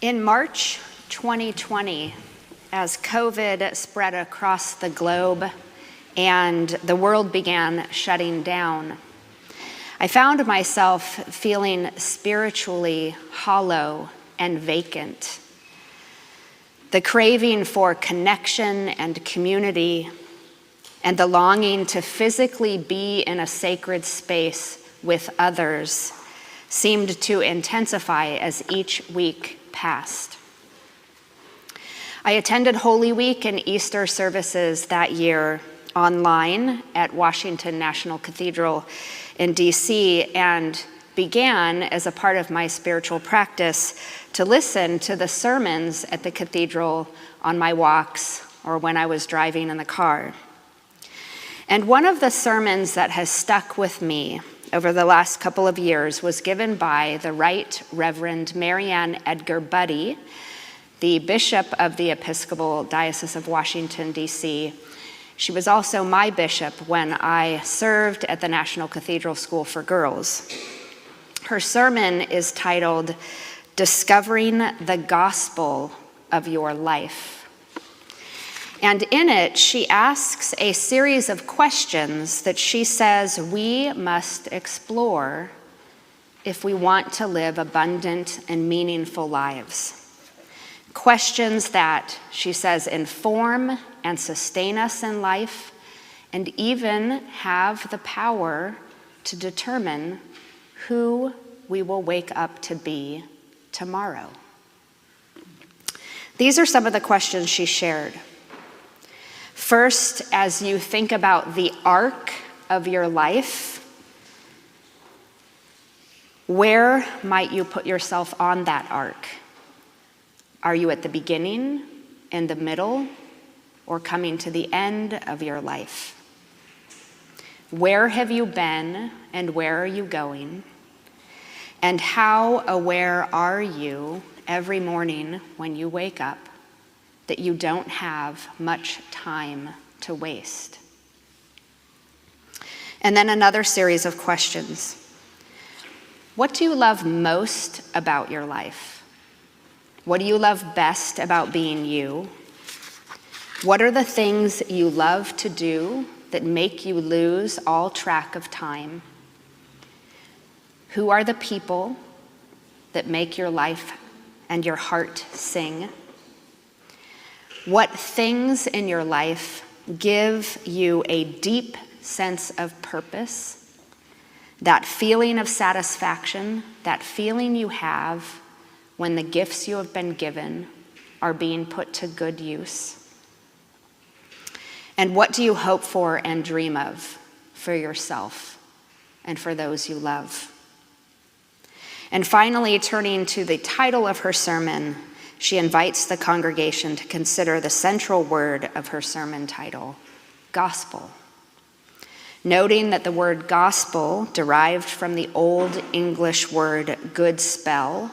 In March 2020, as COVID spread across the globe and the world began shutting down, I found myself feeling spiritually hollow and vacant. The craving for connection and community and the longing to physically be in a sacred space with others seemed to intensify as each week passed. I attended Holy Week and Easter services that year online at Washington National Cathedral in DC and began, as a part of my spiritual practice, to listen to the sermons at the cathedral on my walks or when I was driving in the car. And one of the sermons that has stuck with me over the last couple of years was given by the Right Reverend Marianne Edgar Buddy, the Bishop of the Episcopal Diocese of Washington, D.C. She was also my bishop when I served at the National Cathedral School for Girls. Her sermon is titled, "Discovering the Gospel of Your Life." And in it, she asks a series of questions that she says we must explore if we want to live abundant and meaningful lives. Questions that, she says, inform and sustain us in life and even have the power to determine who we will wake up to be tomorrow. These are some of the questions she shared. First, as you think about the arc of your life, where might you put yourself on that arc? Are you at the beginning, in the middle, or coming to the end of your life? Where have you been and where are you going? And how aware are you every morning when you wake up that you don't have much time to waste? And then another series of questions. What do you love most about your life? What do you love best about being you? What are the things you love to do that make you lose all track of time? Who are the people that make your life and your heart sing? What things in your life give you a deep sense of purpose, that feeling of satisfaction, that feeling you have when the gifts you have been given are being put to good use? And what do you hope for and dream of for yourself and for those you love? And finally, turning to the title of her sermon, she invites the congregation to consider the central word of her sermon title, gospel. Noting that the word gospel derived from the Old English word good spell,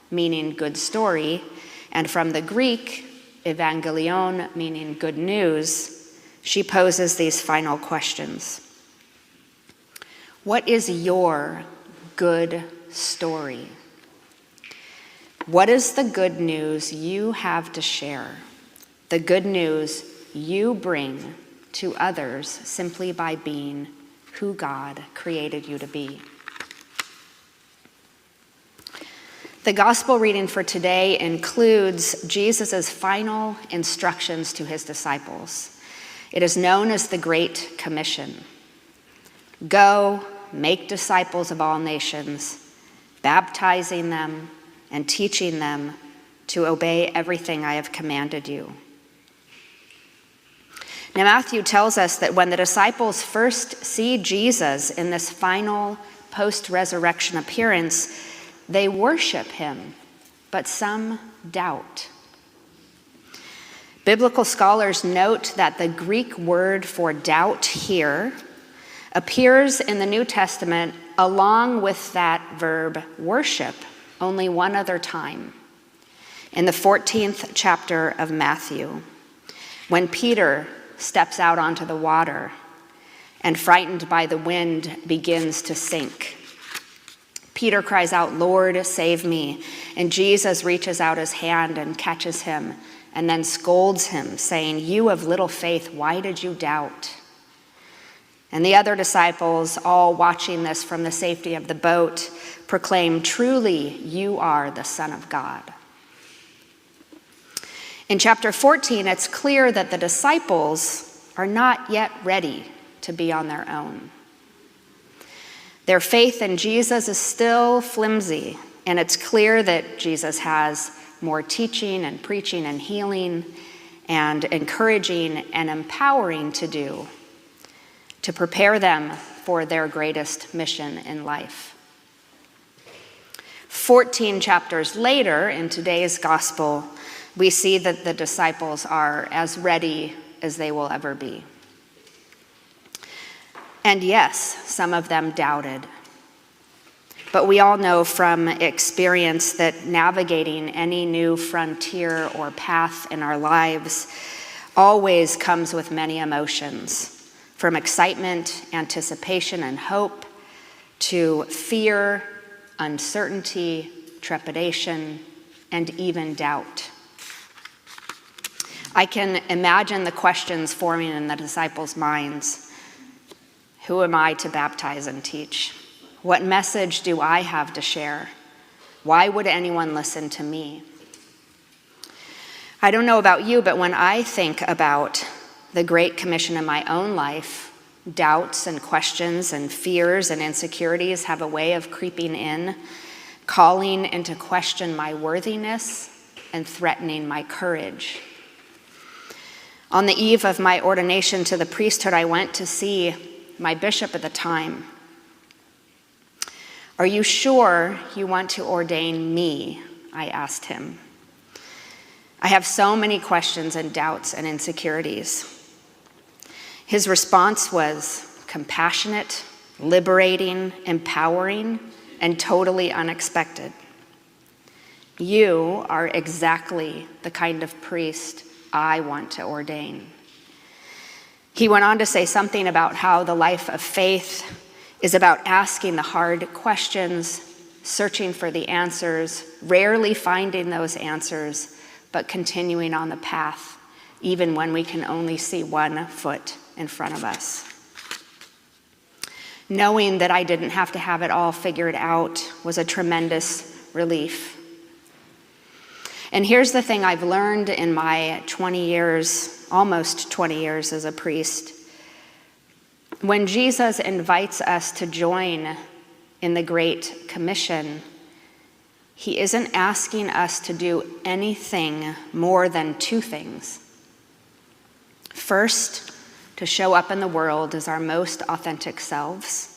meaning good story, and from the Greek evangelion, meaning good news, she poses these final questions. What is your good story? What is the good news you have to share? The good news you bring to others simply by being who God created you to be. The gospel reading for today includes Jesus' final instructions to his disciples. It is known as the Great Commission. Go, make disciples of all nations, baptizing them and teaching them to obey everything I have commanded you. Now, Matthew tells us that when the disciples first see Jesus in this final post-resurrection appearance, they worship him, but some doubt. Biblical scholars note that the Greek word for doubt here appears in the New Testament along with that verb worship only one other time, in the 14th chapter of Matthew, when Peter steps out onto the water and, frightened by the wind, begins to sink. Peter cries out, "Lord, save me." And Jesus reaches out his hand and catches him and then scolds him, saying, "You of little faith, why did you doubt?" And the other disciples, all watching this from the safety of the boat, proclaim, "Truly, you are the Son of God." In chapter 14, it's clear that the disciples are not yet ready to be on their own. Their faith in Jesus is still flimsy, and it's clear that Jesus has more teaching and preaching and healing and encouraging and empowering to do to prepare them for their greatest mission in life. 14 chapters later, in today's gospel, we see that the disciples are as ready as they will ever be. And yes, some of them doubted. But we all know from experience that navigating any new frontier or path in our lives always comes with many emotions, from excitement, anticipation, and hope, to fear, uncertainty, trepidation, and even doubt. I can imagine the questions forming in the disciples' minds. Who am I to baptize and teach? What message do I have to share? Why would anyone listen to me? I don't know about you, but when I think about the Great Commission in my own life, doubts and questions and fears and insecurities have a way of creeping in, calling into question my worthiness and threatening my courage. On the eve of my ordination to the priesthood, I went to see my bishop at the time. "Are you sure you want to ordain me?" I asked him. "I have so many questions and doubts and insecurities." His response was compassionate, liberating, empowering, and totally unexpected. "You are exactly the kind of priest I want to ordain." He went on to say something about how the life of faith is about asking the hard questions, searching for the answers, rarely finding those answers, but continuing on the path, even when we can only see 1 foot in front of us. Knowing that I didn't have to have it all figured out was a tremendous relief. And here's the thing I've learned in my 20 years, almost 20 years as a priest. When Jesus invites us to join in the Great Commission, he isn't asking us to do anything more than 2 things. First, to show up in the world as our most authentic selves.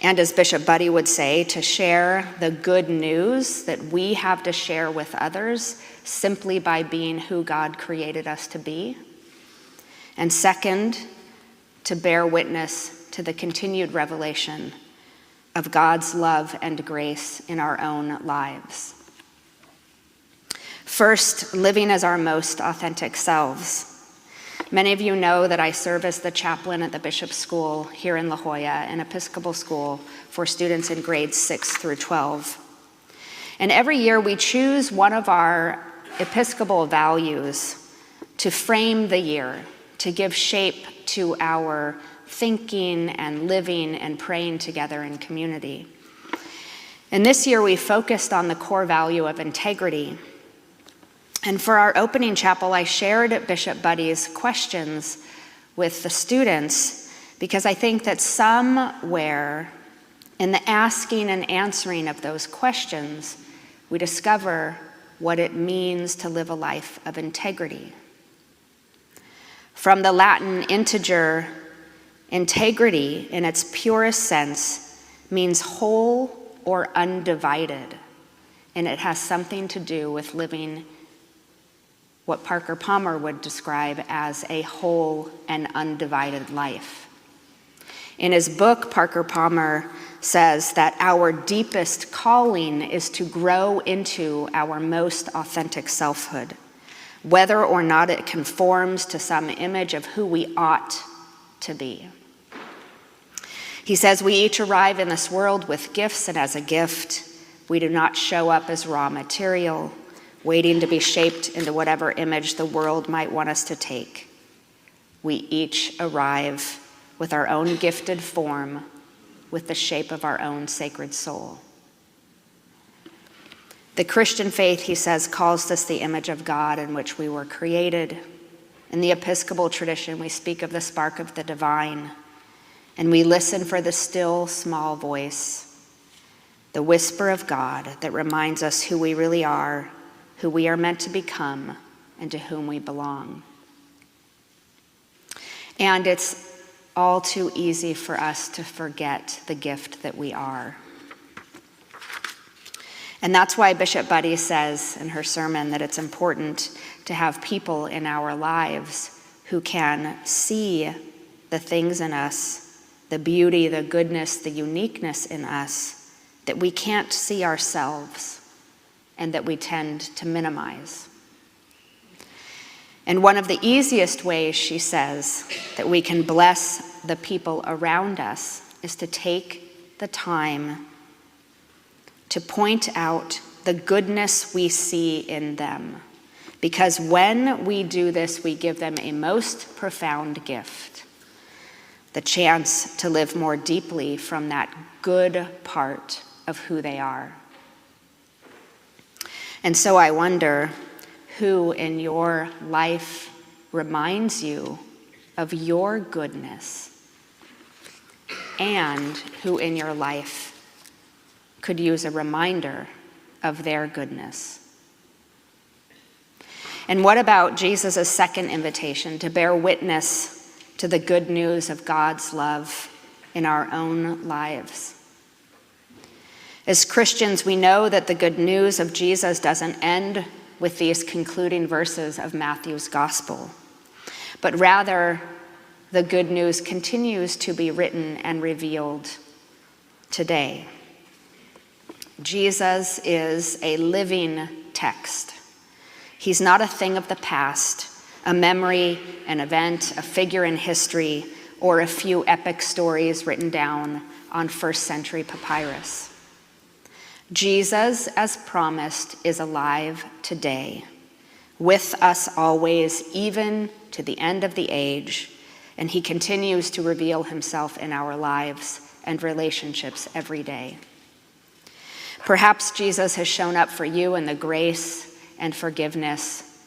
And as Bishop Buddy would say, to share the good news that we have to share with others simply by being who God created us to be. And second, to bear witness to the continued revelation of God's love and grace in our own lives. First, living as our most authentic selves. Many of you know that I serve as the chaplain at the Bishop's School here in La Jolla, an Episcopal school for students in grades 6 through 12. And every year we choose one of our Episcopal values to frame the year, to give shape to our thinking and living and praying together in community. And this year we focused on the core value of integrity. And for our opening chapel, I shared Bishop Buddy's questions with the students because I think that somewhere in the asking and answering of those questions, we discover what it means to live a life of integrity. From the Latin integer, integrity in its purest sense means whole or undivided, and it has something to do with living what Parker Palmer would describe as a whole and undivided life. In his book, Parker Palmer says that our deepest calling is to grow into our most authentic selfhood, whether or not it conforms to some image of who we ought to be. He says, we each arrive in this world with gifts, and as a gift, we do not show up as raw material, waiting to be shaped into whatever image the world might want us to take. We each arrive with our own gifted form, with the shape of our own sacred soul. The Christian faith, he says, calls this the image of God in which we were created. In the Episcopal tradition, we speak of the spark of the divine, and we listen for the still, small voice, the whisper of God that reminds us who we really are, who we are meant to become, and to whom we belong. And it's all too easy for us to forget the gift that we are. And that's why Bishop Buddy says in her sermon that it's important to have people in our lives who can see the things in us, the beauty, the goodness, the uniqueness in us that we can't see ourselves and that we tend to minimize. And one of the easiest ways, she says, that we can bless the people around us is to take the time to point out the goodness we see in them. Because when we do this, we give them a most profound gift, the chance to live more deeply from that good part of who they are. And so I wonder, who in your life reminds you of your goodness, and who in your life could use a reminder of their goodness? And what about Jesus' second invitation to bear witness to the good news of God's love in our own lives? As Christians, we know that the good news of Jesus doesn't end with these concluding verses of Matthew's gospel, but rather the good news continues to be written and revealed today. Jesus is a living text. He's not a thing of the past, a memory, an event, a figure in history, or a few epic stories written down on first-century papyrus. Jesus, as promised, is alive today, with us always, even to the end of the age, and he continues to reveal himself in our lives and relationships every day. Perhaps Jesus has shown up for you in the grace and forgiveness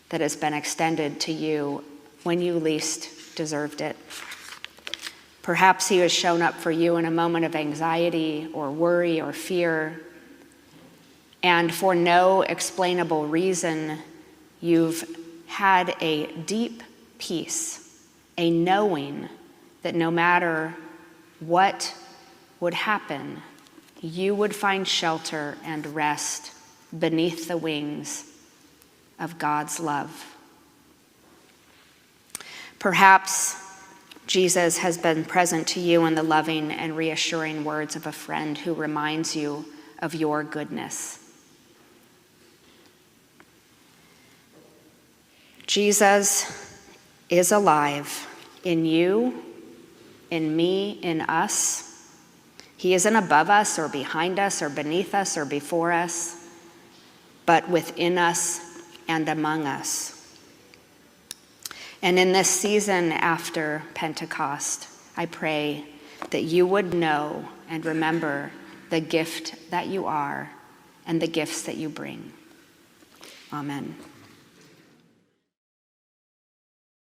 that has been extended to you when you least deserved it. Perhaps he has shown up for you in a moment of anxiety or worry or fear, and for no explainable reason, you've had a deep peace, a knowing that no matter what would happen, you would find shelter and rest beneath the wings of God's love. Perhaps Jesus has been present to you in the loving and reassuring words of a friend who reminds you of your goodness. Jesus is alive in you, in me, in us. He isn't above us or behind us or beneath us or before us, but within us and among us. And in this season after Pentecost, I pray that you would know and remember the gift that you are and the gifts that you bring. Amen.